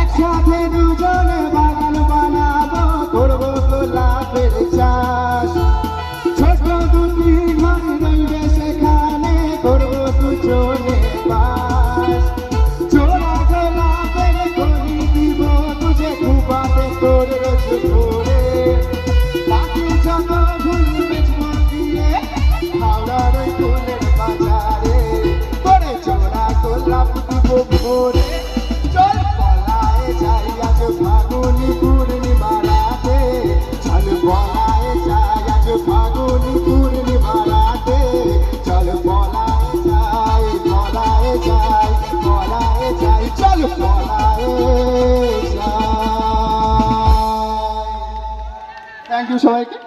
একসাথে দুজনে বাগান বানাবো, করবো গোলাপের চাষ। ছোট দুটি ঘর রইবে সেখানে, করবো দুজনে বাস। জোড়া গোলাপের কলি দিব তুঝে, খুবাতে তোর রোজ ভোরে। বাকি যত ফুল বেচবো দিয়ে হাওড়ার ওই ফুলের বাজারে, করে জোড়া গোলাপ দিব ভোরে। চল পলায়ে যাই আজ ফাগুনি পূর্ণিমা রাতে, চল পলায়ে যাই আজ ফাগুনি পূর্ণিমা রাতে। চল পলায়ে যাই, পলায়ে যাই, পলায়ে যাই, চল পলায়ে যাই। থ্যাংক ইউ সবাইকে।